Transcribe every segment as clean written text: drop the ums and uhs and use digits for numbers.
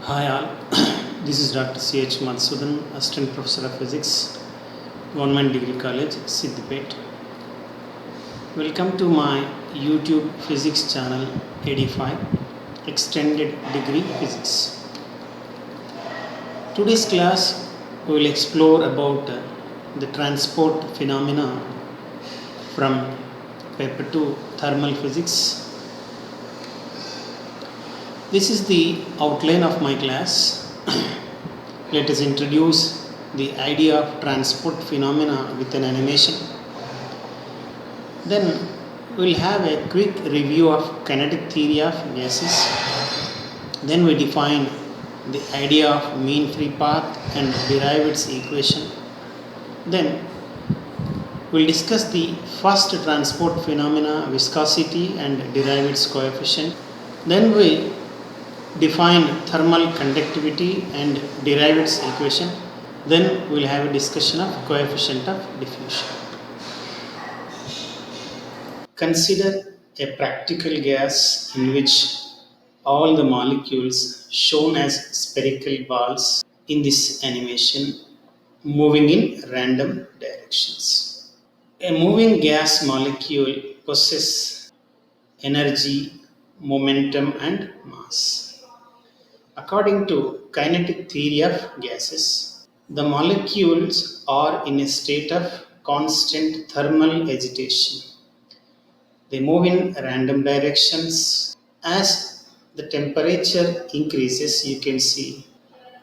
Hi all, this is Dr. C.H. Madhusudan, Assistant Professor of Physics, Government Degree College, Siddipet. Welcome to my YouTube Physics channel AD5, Extended Degree Physics. Today's class we will explore about the transport phenomena from paper 2 Thermal Physics. This is the outline of my class. Let us introduce the idea of transport phenomena with an animation. Then we will have a quick review of kinetic theory of gases. Then we define the idea of mean free path and derive its equation. Then we will discuss the first transport phenomena, viscosity, and derive its coefficient. Then we define thermal conductivity and derive its equation. Then we will have a discussion of coefficient of diffusion. Consider a practical gas in which all the molecules shown as spherical balls in this animation moving in random directions. A moving gas molecule possesses energy, momentum, and mass. According to kinetic theory of gases, the molecules are in a state of constant thermal agitation. They move in random directions. As the temperature increases, you can see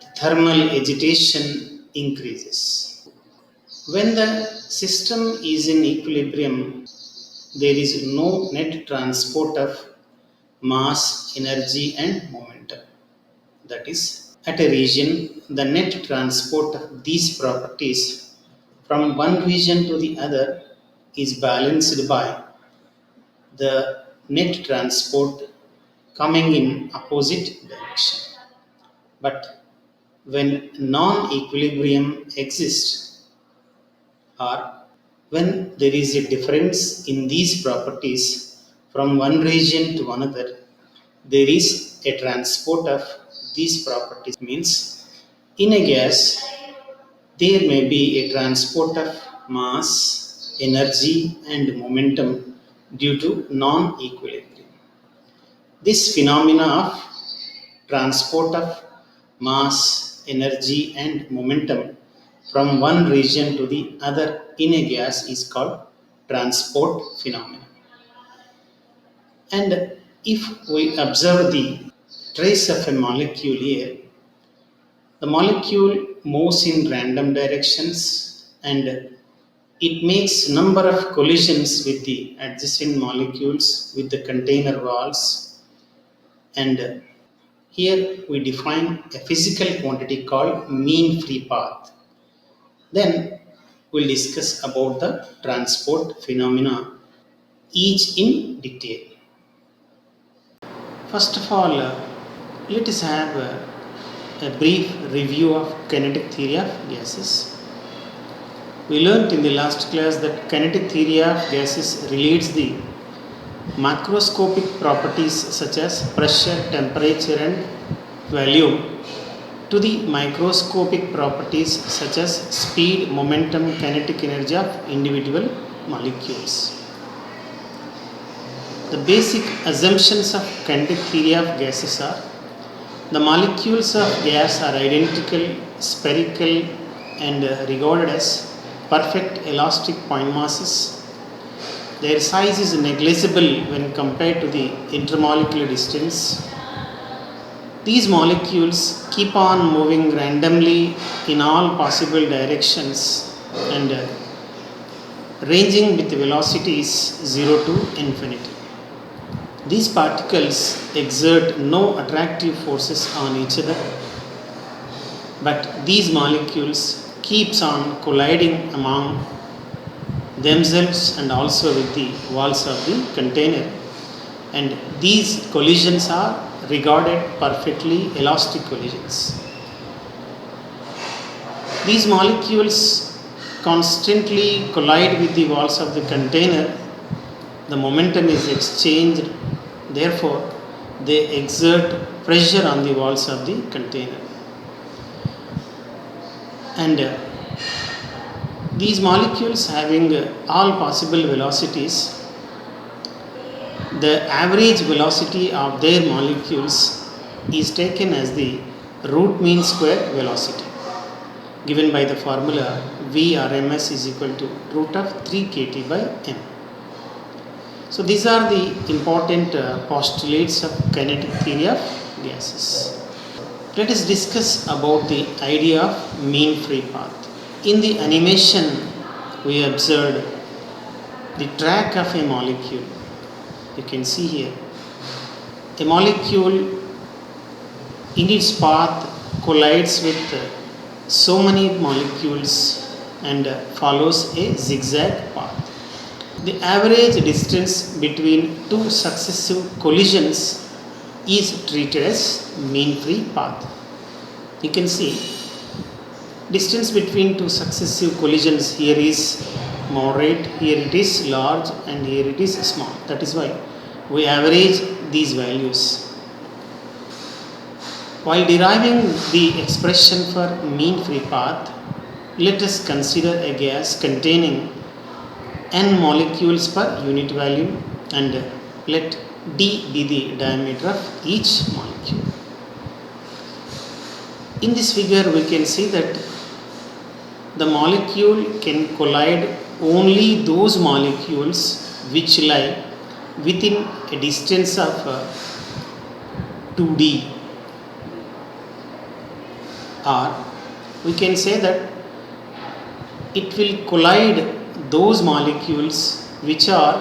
the thermal agitation increases. When the system is in equilibrium, there is no net transport of mass, energy, and momentum. That is, at a region, the net transport of these properties from one region to the other is balanced by the net transport coming in opposite direction. But when non-equilibrium exists, or when there is a difference in these properties from one region to another, there is a transport of these properties. Means in a gas there may be a transport of mass, energy, and momentum due to non-equilibrium. This phenomena of transport of mass, energy, and momentum from one region to the other in a gas is called transport phenomena. And if we observe the trace of a molecule here, the molecule moves in random directions and it makes number of collisions with the adjacent molecules with the container walls. And here we define a physical quantity called mean free path. Then we'll discuss about the transport phenomena, each in detail. First of all, let us have a brief review of kinetic theory of gases. We learnt in the last class that kinetic theory of gases relates the macroscopic properties such as pressure, temperature, and volume to the microscopic properties such as speed, momentum, kinetic energy of individual molecules. The basic assumptions of kinetic theory of gases are: the molecules of gas are identical, spherical, and regarded as perfect elastic point masses. Their size is negligible when compared to the intermolecular distance. These molecules keep on moving randomly in all possible directions and ranging with velocities 0 to infinity. These particles exert no attractive forces on each other, but these molecules keeps on colliding among themselves and also with the walls of the container, and these collisions are regarded perfectly elastic collisions. These molecules constantly collide with the walls of the container. The momentum is exchanged. Therefore, they exert pressure on the walls of the container. And these molecules having all possible velocities, the average velocity of their molecules is taken as the root mean square velocity, given by the formula Vrms is equal to root of 3 kT by m. So these are the important postulates of kinetic theory of gases. Let us discuss about the idea of mean free path. In the animation, we observed the track of a molecule. You can see here a molecule in its path collides with so many molecules and follows a zigzag path. The average distance between two successive collisions is treated as mean free path. You can see distance between two successive collisions here is moderate, here it is large, and here it is small. That is why we average these values. While deriving the expression for mean free path, let us consider a gas containing n molecules per unit volume and let d be the diameter of each molecule. In this figure we can see that the molecule can collide only those molecules which lie within a distance of 2d, or we can say that it will collide those molecules which are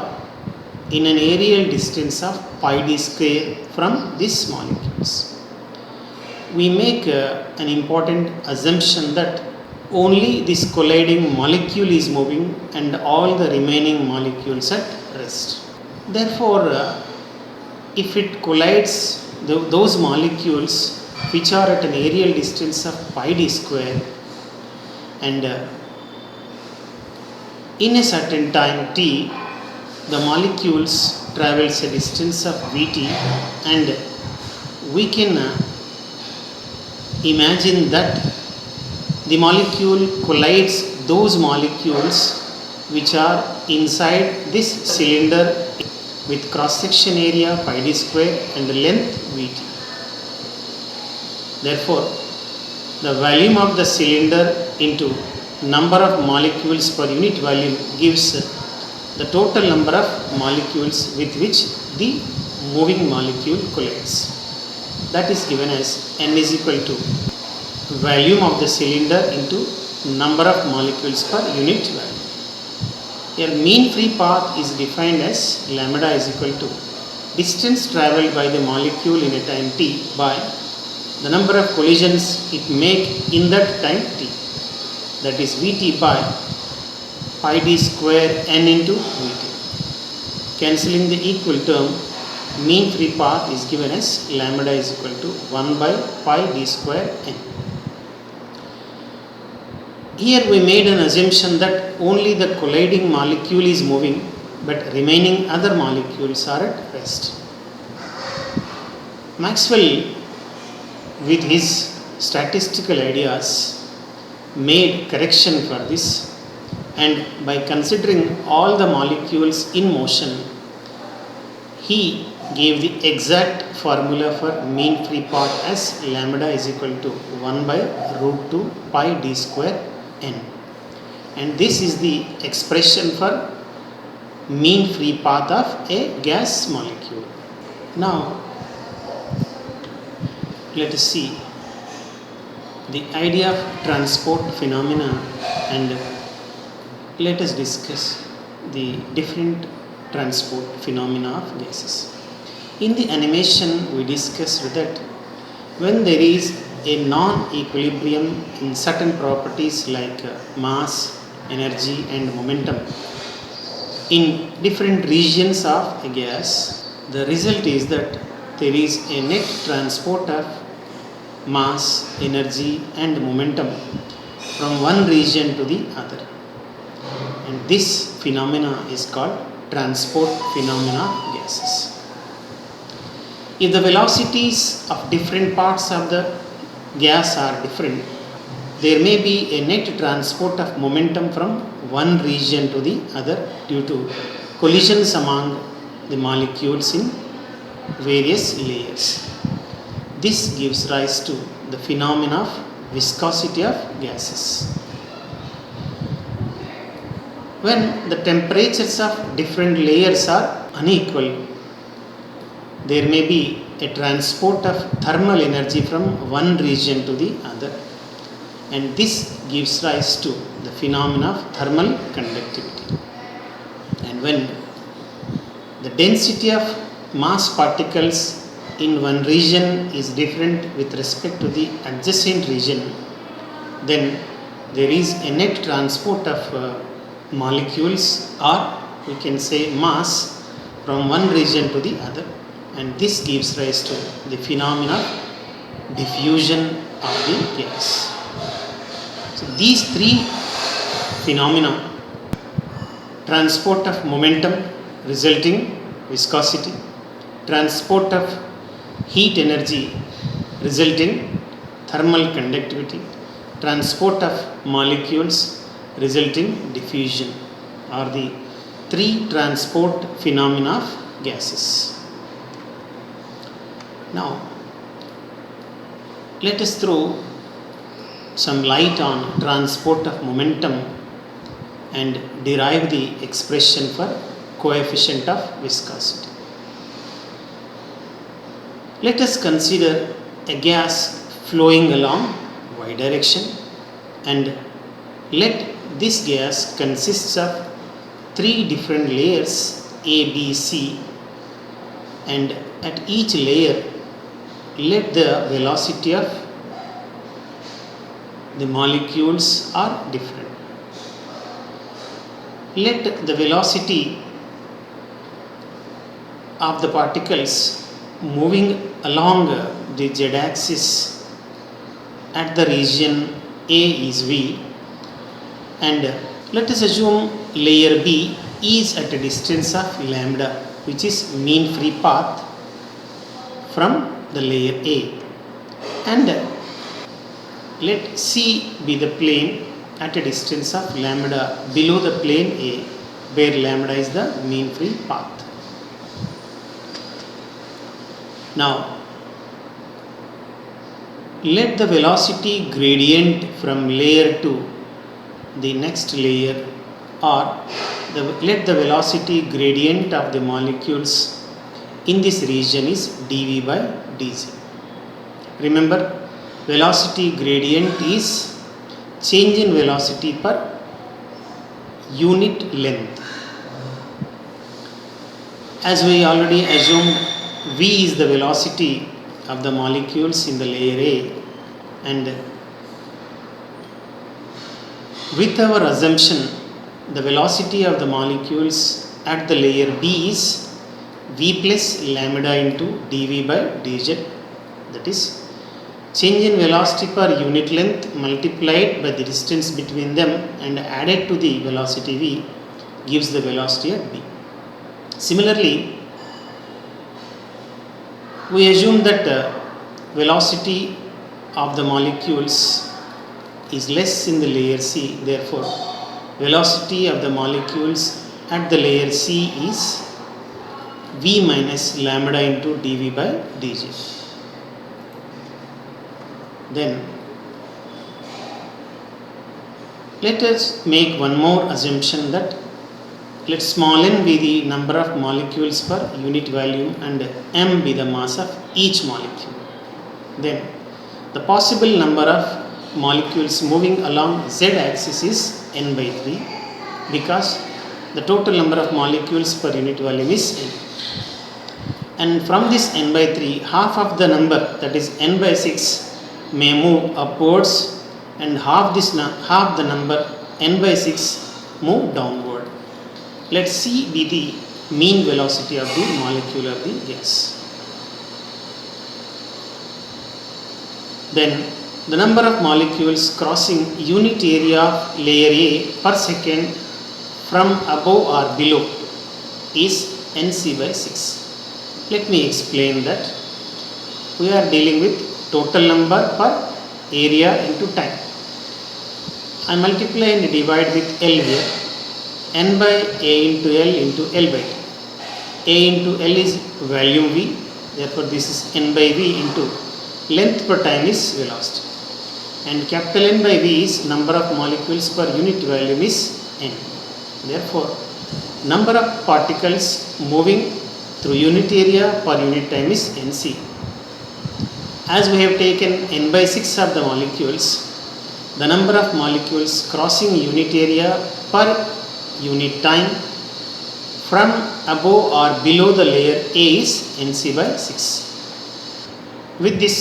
in an areal distance of pi d square from these molecules. We make an important assumption that only this colliding molecule is moving and all the remaining molecules at rest. Therefore, if it collides those molecules which are at an areal distance of pi d square and in a certain time t, the molecules travels a distance of vt, and we can imagine that the molecule collides those molecules which are inside this cylinder with cross section area pi d square and length vt. Therefore, the volume of the cylinder into number of molecules per unit volume gives the total number of molecules with which the moving molecule collides. That is given as n is equal to volume of the cylinder into number of molecules per unit volume. Here mean free path is defined as lambda is equal to distance travelled by the molecule in a time t by the number of collisions it make in that time t, that is Vt by pi d square n into Vt. Cancelling the equal term, mean free path is given as lambda is equal to 1 by pi d square n. Here we made an assumption that only the colliding molecule is moving, but remaining other molecules are at rest. Maxwell, with his statistical ideas, made correction for this, and by considering all the molecules in motion, he gave the exact formula for mean free path as lambda is equal to 1 by root 2 pi d square n, and this is the expression for mean free path of a gas molecule. Now let us see the idea of transport phenomena, and let us discuss the different transport phenomena of gases. In the animation we discussed that when there is a non-equilibrium in certain properties like mass, energy and momentum in different regions of a gas, the result is that there is a net transport of mass, energy and momentum from one region to the other, and this phenomena is called transport phenomena of gases. If the velocities of different parts of the gas are different, there may be a net transport of momentum from one region to the other due to collisions among the molecules in various layers. This gives rise to the phenomena of viscosity of gases. When the temperatures of different layers are unequal, there may be a transport of thermal energy from one region to the other, and this gives rise to the phenomena of thermal conductivity. And when the density of mass particles in one region is different with respect to the adjacent region, then there is a net transport of molecules, or we can say mass, from one region to the other, and this gives rise to the phenomena of diffusion of the gas. So these three phenomena, transport of momentum resulting viscosity, transport of heat energy resulting thermal conductivity, transport of molecules resulting diffusion, are the three transport phenomena of gases. Now, let us throw some light on transport of momentum and derive the expression for coefficient of viscosity. Let us consider a gas flowing along y direction, and let this gas consists of three different layers A, B, C, and at each layer let the velocity of the molecules are different. Let the velocity of the particles moving along the z-axis at the region A is V, and let us assume layer B is at a distance of lambda, which is mean free path from the layer A, and let C be the plane at a distance of lambda below the plane A, where lambda is the mean free path. Now, let the velocity gradient from layer to the next layer, or let the velocity gradient of the molecules in this region is dV by dz. Remember, velocity gradient is change in velocity per unit length. As we already assumed, V is the velocity of the molecules in the layer A, and with our assumption, the velocity of the molecules at the layer B is V plus lambda into dV by dz, that is change in velocity per unit length multiplied by the distance between them and added to the velocity V gives the velocity at B. Similarly, we assume that velocity of the molecules is less in the layer C, therefore velocity of the molecules at the layer C is V minus lambda into dV by dz. Then let us make one more assumption, that let small n be the number of molecules per unit volume and m be the mass of each molecule. Then the possible number of molecules moving along z axis is n by 3, because the total number of molecules per unit volume is n. And from this n by 3, half of the number, that is n by 6, may move upwards, and half the number n by 6 move downward. Let C be the mean velocity of the molecule of the gas. Then the number of molecules crossing unit area of layer A per second from above or below is Nc by 6. Let me explain that. we are dealing with total number per area into time. I multiply and divide with L here. N by A into L into L by T. A into L is volume V, therefore this is N by V into length per time is velocity. And capital N by V is number of molecules per unit volume is N. Therefore, number of particles moving through unit area per unit time is Nc. As we have taken N by 6 of the molecules, the number of molecules crossing unit area per unit time from above or below the layer A is Nc by 6. With this,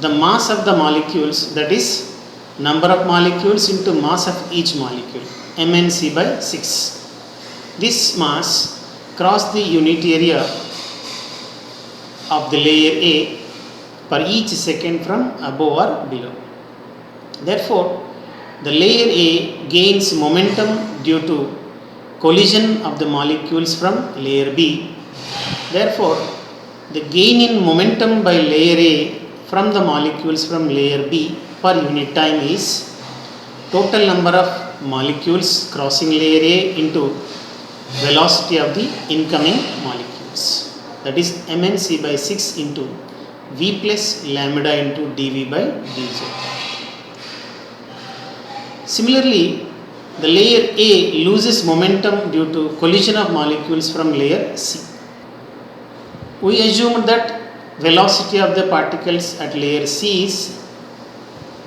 the mass of the molecules, that is number of molecules into mass of each molecule, Mnc by 6. This mass cross the unit area of the layer A per each second from above or below. Therefore, the layer A gains momentum due to collision of the molecules from layer B. Therefore, the gain in momentum by layer A from the molecules from layer B per unit time is total number of molecules crossing layer A into velocity of the incoming molecules, that is Mnc by 6 into V plus lambda into dV by dz. Similarly, the layer A loses momentum due to collision of molecules from layer C. We assume that velocity of the particles at layer C is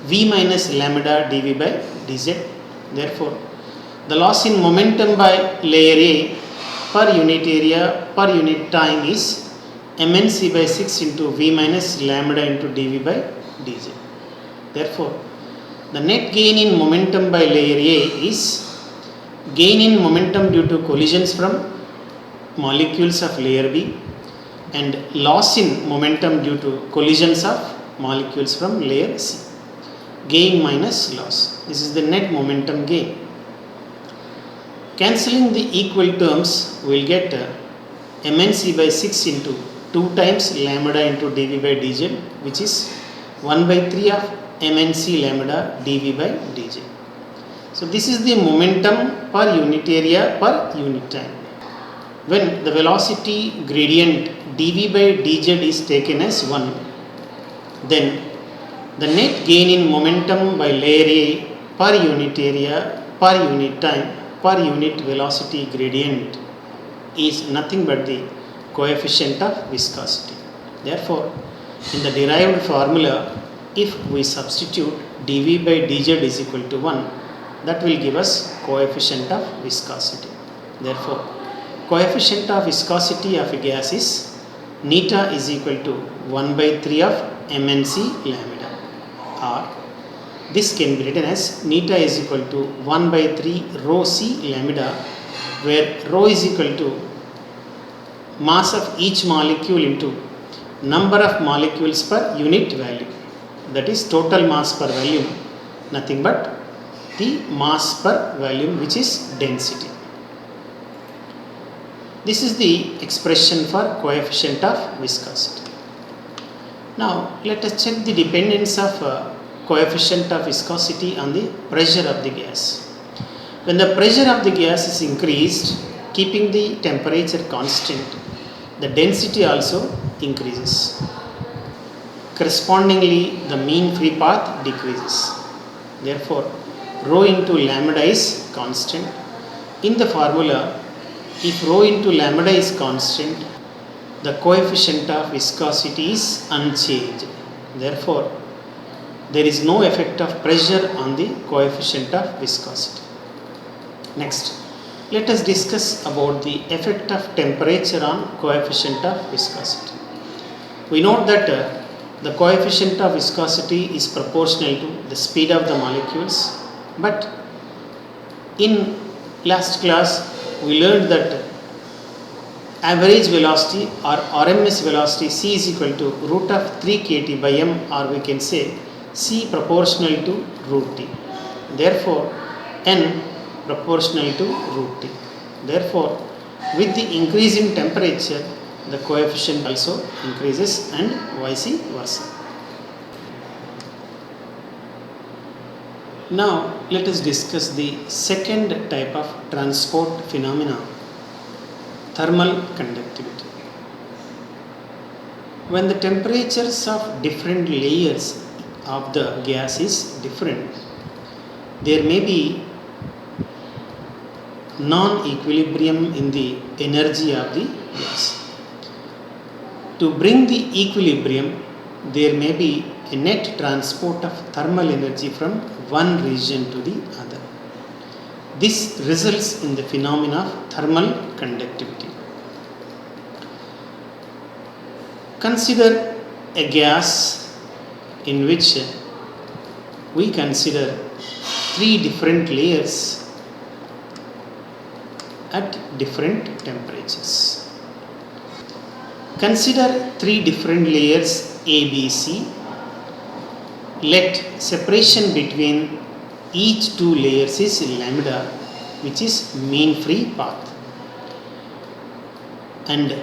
V minus lambda dV by dz. Therefore, the loss in momentum by layer A per unit area per unit time is Mnc by 6 into V minus lambda into dV by dz. Therefore, the net gain in momentum by layer A is gain in momentum due to collisions from molecules of layer B and loss in momentum due to collisions of molecules from layer C. Gain minus loss. This is the net momentum gain. Cancelling the equal terms, we will get Mnc by 6 into 2 times lambda into dV by dz, which is 1 by 3 of Mnc lambda dV by dz. So, this is the momentum per unit area per unit time. When the velocity gradient dV by dz is taken as 1, then the net gain in momentum by layer A per unit area per unit time per unit velocity gradient is nothing but the coefficient of viscosity. Therefore, in the derived formula, if we substitute dV by dz is equal to 1, that will give us coefficient of viscosity. Therefore, coefficient of viscosity of a gas is neta is equal to 1 by 3 of Mnc lambda, or this can be written as neta is equal to 1 by 3 rho c lambda, where rho is equal to mass of each molecule into number of molecules per unit value, that is total mass per volume, nothing but the mass per volume, which is density. This is the expression for coefficient of viscosity. Now, let us check the dependence of coefficient of viscosity on the pressure of the gas. When the pressure of the gas is increased, keeping the temperature constant, the density also increases. Correspondingly, the mean free path decreases. Therefore, rho into lambda is constant. In the formula, if rho into lambda is constant, the coefficient of viscosity is unchanged. Therefore, there is no effect of pressure on the coefficient of viscosity. Next, let us discuss about the effect of temperature on coefficient of viscosity. We note that the coefficient of viscosity is proportional to the speed of the molecules, but in last class we learned that average velocity or RMS velocity c is equal to root of 3 kT by m, or we can say c proportional to root t. Therefore, n proportional to root t. Therefore, with the increase in temperature, the coefficient also increases and vice versa. Now let us discuss the second type of transport phenomena, thermal conductivity. When the temperatures of different layers of the gas is different, there may be non-equilibrium in the energy of the gas. To bring the equilibrium, there may be a net transport of thermal energy from one region to the other. This results in the phenomena of thermal conductivity. Consider a gas in which we consider three different layers at different temperatures. Consider three different layers A, B, C. Let separation between each two layers is lambda, which is mean free path, and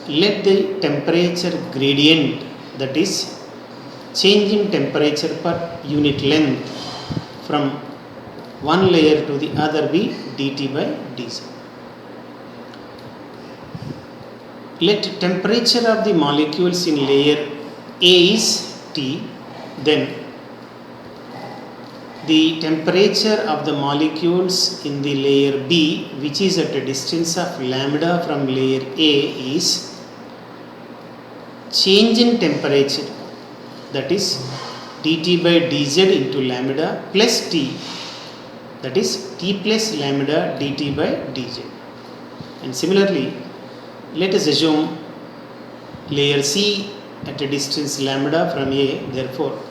let the temperature gradient, that is change in temperature per unit length from one layer to the other, be dt by dz. Let temperature of the molecules in layer A is T, then the temperature of the molecules in the layer B, which is at a distance of lambda from layer A, is change in temperature, that is dt by dz into lambda plus T, that is T plus lambda dt by dz. And similarly, let us assume layer C at a distance lambda from A, therefore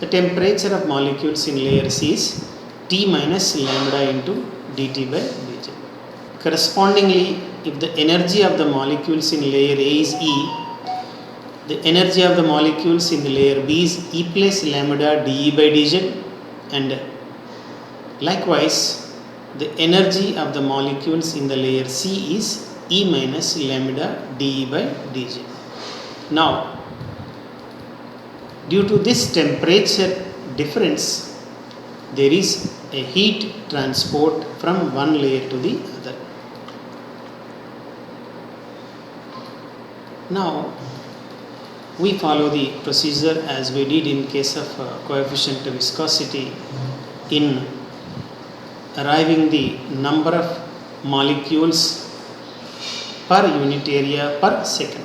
the temperature of molecules in layer C is T minus lambda into dt by dz. Correspondingly, if the energy of the molecules in layer A is E, the energy of the molecules in the layer B is E plus lambda dE by dz, and likewise the energy of the molecules in the layer C is E minus lambda dE by dz. Now, due to this temperature difference, there is a heat transport from one layer to the other. Now, we follow the procedure as we did in case of coefficient viscosity in arriving the number of molecules per unit area per second.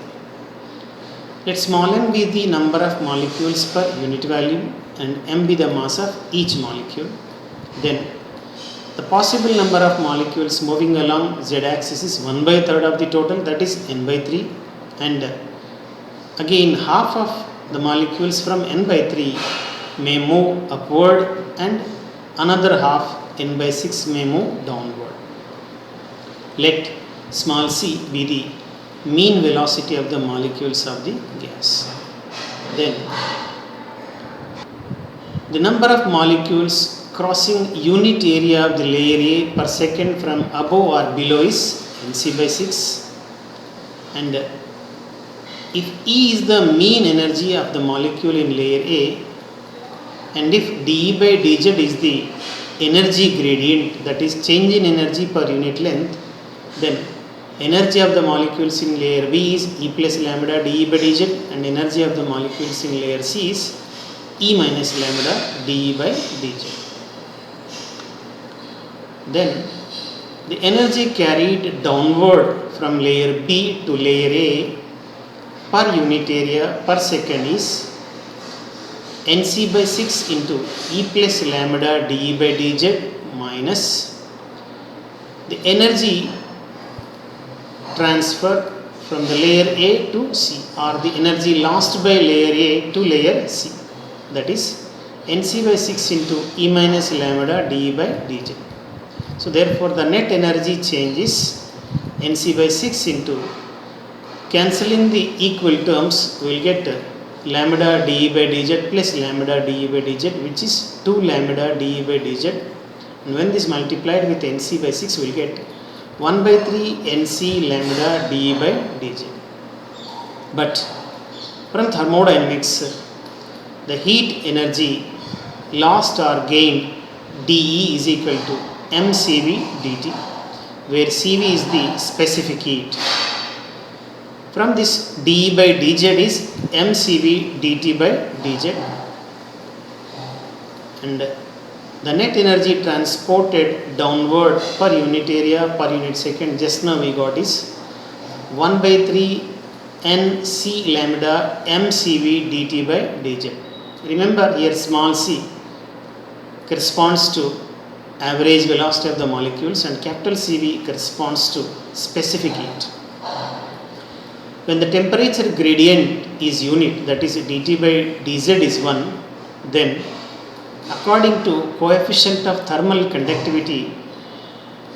Let small m be the number of molecules per unit volume and m be the mass of each molecule. Then the possible number of molecules moving along z-axis is 1/3 of the total, that is n by 3, and again half of the molecules from n by 3 may move upward and another half n by 6 may move downward. Let small c be the mean velocity of the molecules of the gas. Then the number of molecules crossing unit area of the layer A per second from above or below is Nc by 6, and if E is the mean energy of the molecule in layer A, and if dE by dz is the energy gradient, that is change in energy per unit length, then energy of the molecules in layer B is E plus lambda dE by dz, and energy of the molecules in layer C is E minus lambda dE by dz. Then the energy carried downward from layer B to layer A per unit area per second is Nc by 6 into E plus lambda dE by dz minus the energy transfer from the layer A to C, or the energy lost by layer A to layer C, that is Nc by 6 into E minus lambda dE by dz. So therefore the net energy change is Nc by 6 into, cancelling the equal terms, we will get lambda dE by dz plus lambda dE by dz, which is 2 lambda dE by dz, and when this multiplied with Nc by 6 we will get 1/3 Nc lambda dE by dz. But from thermodynamics, the heat energy lost or gained dE is equal to mCV dt, where Cv is the specific heat. From this, dE by dZ is mCv dt by dZ, and the net energy transported downward per unit area per unit second, just now we got is 1 by 3 n c lambda mCv dt by dZ. Remember, here small c corresponds to average velocity of the molecules and capital CV corresponds to specific heat. When the temperature gradient is unit, that is dt by dz is 1, then according to coefficient of thermal conductivity,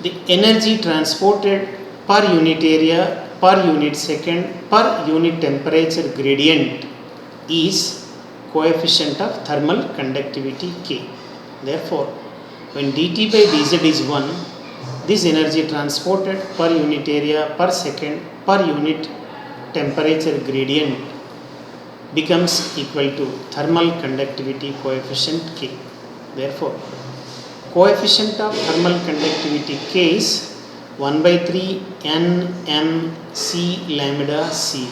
the energy transported per unit area, per unit second, per unit temperature gradient is coefficient of thermal conductivity K. Therefore, when dt by dz is 1, this energy transported per unit area per second per unit temperature gradient becomes equal to thermal conductivity coefficient K. Therefore, coefficient of thermal conductivity K is 1 by 3 n m c lambda C.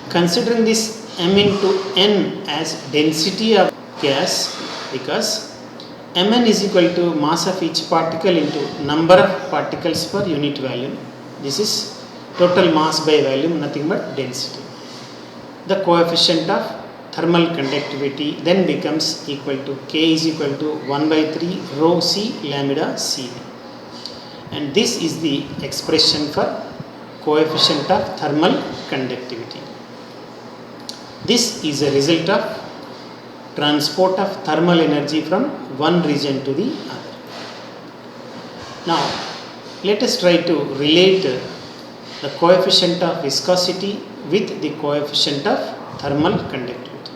Considering this m into n as density of gas, because Mn is equal to mass of each particle into number of particles per unit volume. This is total mass by volume, nothing but density. The coefficient of thermal conductivity then becomes equal to K is equal to 1 by 3 rho C lambda Cv. And this is the expression for coefficient of thermal conductivity. This is a result of transport of thermal energy from one region to the other. Now, let us try to relate the coefficient of viscosity with the coefficient of thermal conductivity.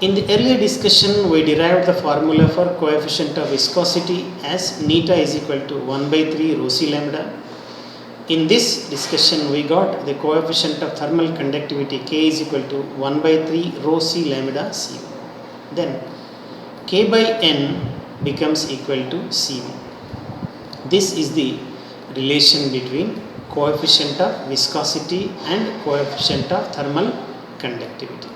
In the earlier discussion, we derived the formula for coefficient of viscosity as neta is equal to 1 by 3 rho C lambda. In this discussion, we got the coefficient of thermal conductivity K is equal to 1 by 3 rho C lambda Cv. Then K by N becomes equal to Cv. This is the relation between coefficient of viscosity and coefficient of thermal conductivity.